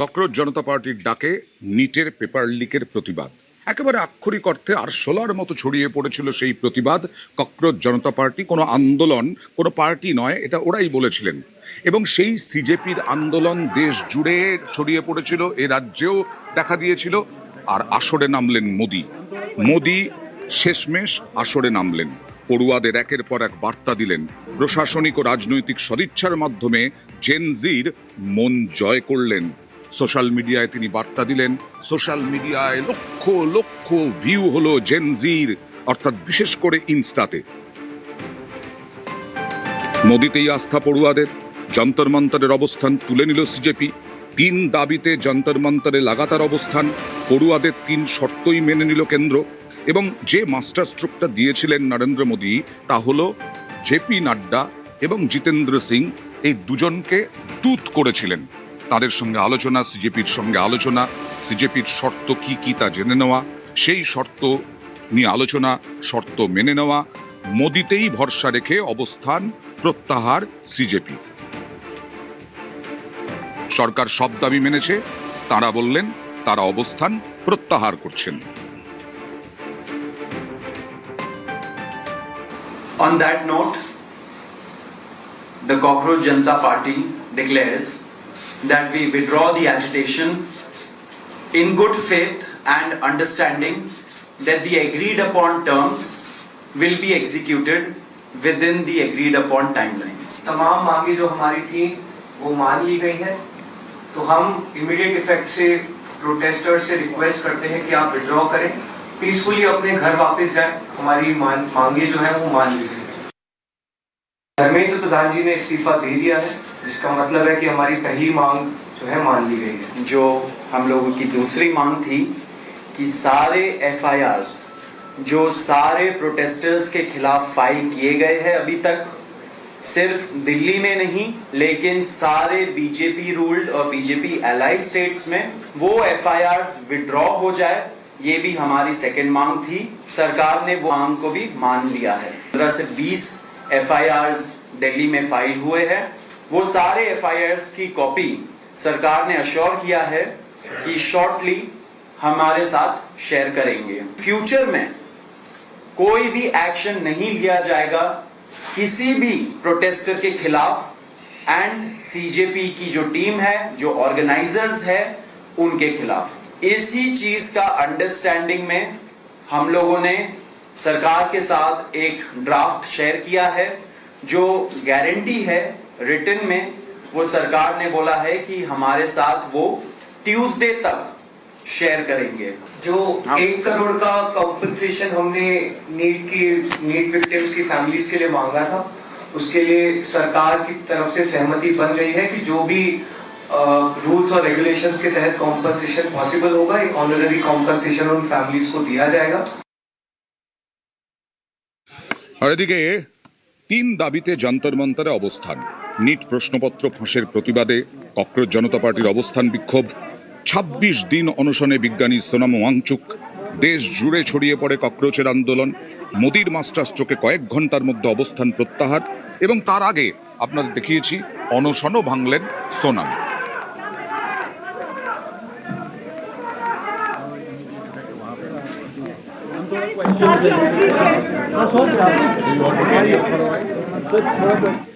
Cockroach জনতা পার্টির ডাকে নিটের paper লিকের প্রতিবাদ একেবারে আক্ষরিক অর্থে আরশোলার মতো ছড়িয়ে পড়েছিল সেই প্রতিবাদ। ককরোচ জনতা পার্টি কোনো আন্দোলন, কোনো পার্টি নয়, এটা ওরাই বলেছিলেন। এবং সেই সিজেপির আন্দোলন দেশ জুড়ে ছড়িয়ে পড়েছিল, এ রাজ্যেও দেখা দিয়েছিল। আর আসরে নামলেন মোদি শেষমেশ আসরে নামলেন, পড়ুয়াদের একের পর এক বার্তা দিলেন, প্রশাসনিক ও রাজনৈতিক সদিচ্ছার মাধ্যমে জেনজির মন জয় করলেন। সোশ্যাল মিডিয়ায় তিনি বার্তা দিলেন, সোশ্যাল মিডিয়ায় লক্ষ লক্ষ ভিউ হলো জেনজির, অর্থাৎ বিশেষ করে ইনস্টাতে। মোদিতেই আস্থা পড়ুয়াদের। যন্তর মন্তরের অবস্থান তুলে নিল সিজেপি। 3 দাবিতে যন্তর মন্তরে লাগাতার অবস্থান। পড়ুয়াদের 3 শর্তই মেনে নিল কেন্দ্র। এবং যে মাস্টার স্ট্রোকটা দিয়েছিলেন নরেন্দ্র মোদী, তা হলো জেপি নাড্ডা এবং জিতেন্দ্র সিং, এই দুজনকে দূত করেছিলেন। তাদের সঙ্গে আলোচনা, সিজেপির সঙ্গে আলোচনা, সিজেপির শর্ত কি কি তা জেনে নেওয়া, সেই শর্ত নিয়ে আলোচনা, শর্ত মেনে নেওয়া। মোদিতেই ভরসা রেখে অবস্থান প্রত্যাহার সিজেপি। সরকার সব দাবি মেনেছে, তারা বললেন তারা অবস্থান প্রত্যাহার করছেন। On that note, the Cockroach Janata Party declares that we withdraw the agitation in good faith and understanding that the agreed upon terms will be executed within the agreed upon timelines. तमाम मांगे जो हमारी थी वो मान ली गई हैं, तो हम इमीडिएट इफेक्ट से प्रोटेस्टर्स से रिक्वेस्ट करते हैं कि आप विड्रॉ करें, पीसफुली अपने घर वापस जाएं। हमारी मांगे जो है वो मान ली गई। धर्मेंद्र प्रधान जी ने इस्तीफा दे दिया है, जिसका मतलब है कि हमारी पहली मांग जो है मान ली गई है। जो हम लोगों की दूसरी मांग थी कि सारे FIRs जो सारे प्रोटेस्टर्स के खिलाफ फाइल किए गए हैं अभी तक, सिर्फ दिल्ली में नहीं लेकिन सारे बीजेपी रूल्ड और बीजेपी एलाई स्टेट्स में वो FIRs विड्रॉ हो जाए, ये भी हमारी सेकंड मांग थी। सरकार ने वो मांग को भी मान लिया है। 15 से 20 FIRs दिल्ली में फाइल हुए हैं, वो सारे FIRs की कॉपी सरकार ने अश्योर किया है कि शॉर्टली हमारे साथ शेयर करेंगे। फ्यूचर में कोई भी एक्शन नहीं लिया जाएगा किसी भी प्रोटेस्टर के खिलाफ, एंड सीजेपी की जो टीम है, जो ऑर्गेनाइजर्स है, उनके खिलाफ। इसी चीज का अंडरस्टैंडिंग में हम लोगों ने सरकार के साथ एक ड्राफ्ट शेयर किया है, जो गारंटी है रिटन में। वो सरकार ने बोला है कि हमारे साथ वो ट्यूसडे तक शेयर करेंगे। जो 1 करोड़ का कॉम्पनसेशन हमने नीट विक्टिम्स की फैमिलीज के लिए मांगा था, उसके लिए सरकार की तरफ से सहमति बन गई है कि जो भी रूल्स और रेगुलेशंस के तहत कॉम्पनसेशन पॉसिबल होगा, एक ऑनररी कॉम्पनसेशन उन फैमिलीज को दिया जाएगा। আর এদিকে 3 দাবিতে যন্তর মন্তরে অবস্থান। নিট প্রশ্নপত্র ফাঁসের প্রতিবাদে ককরোচ জনতা পার্টির অবস্থান বিক্ষোভ। 26 দিন অনশনে বিজ্ঞানী সোনাম ওয়াংচুক। দেশ জুড়ে ছড়িয়ে পড়ে ককরোচের আন্দোলন। মোদির মাস্টার স্ট্রোকে কয়েক ঘন্টার মধ্যে অবস্থান প্রত্যাহার। এবং তার আগে আপনাদের দেখিয়েছি অনশনও ভাঙলেন সোনাম। Questions.